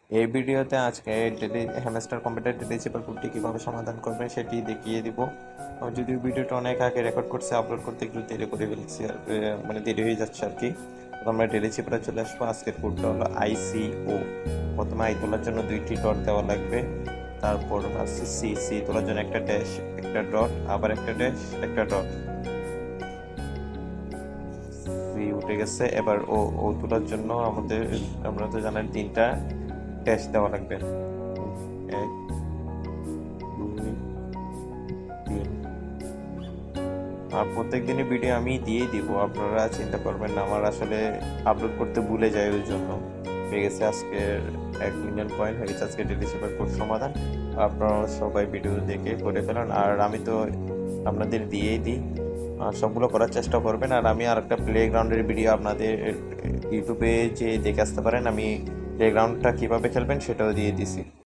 এই ভিডিওতে আজকে হ্যামস্টার কম্পিউটার ডেলি চেপার কোডটি কীভাবে সমাধান করবেন সেটি দেখিয়ে দিব। যদিও ভিডিওটা অনেক আগে রেকর্ড করছে, আপলোড করতে একটু দেরি করে ফেলছি আর মানে দেরি হয়ে যাচ্ছে আর কি। তো আমরা ডেলি চেপারে চলে আসবো। আজকের কোডটা হলো ICO। প্রথমে আই তোলার জন্য 2টি ডট দেওয়া লাগবে, তারপর আছে সি তোলার জন্য একটা ড্যাশ, একটা ডট, আবার একটা ড্যাশ, একটা ডট। উঠে গেছে। এবার ও তোলার জন্য আমরা তো জানেন 3টা ড্যাশ দেওয়া লাগবে। 1 2 3। আর প্রত্যেক দিনই ভিডিও আমি দিয়েই দিব, আপনারা চিন্তা করবেন না, আমার আসলে আপলোড করতে ভুলে যাই, ওই জন্য। হয়ে গেছে আজকের 1 মিলিয়ন পয়েন্ট হয়ে গেছে আজকে ডেলি সেভার কোড সমাধান। আপনারা সবাই ভিডিও দেখে করে ফেলেন, আর আমি তো আপনাদের দিয়েই দিই। আর সবগুলো করার চেষ্টা করবেন। আর আমি আর একটা প্লেগ্রাউন্ডের ভিডিও আপনাদের ইউটিউবে যে দেখে আসতে পারেন, আমি প্লেগ্রাউন্ডটা কীভাবে খেলবেন সেটাও দিয়ে দিছি।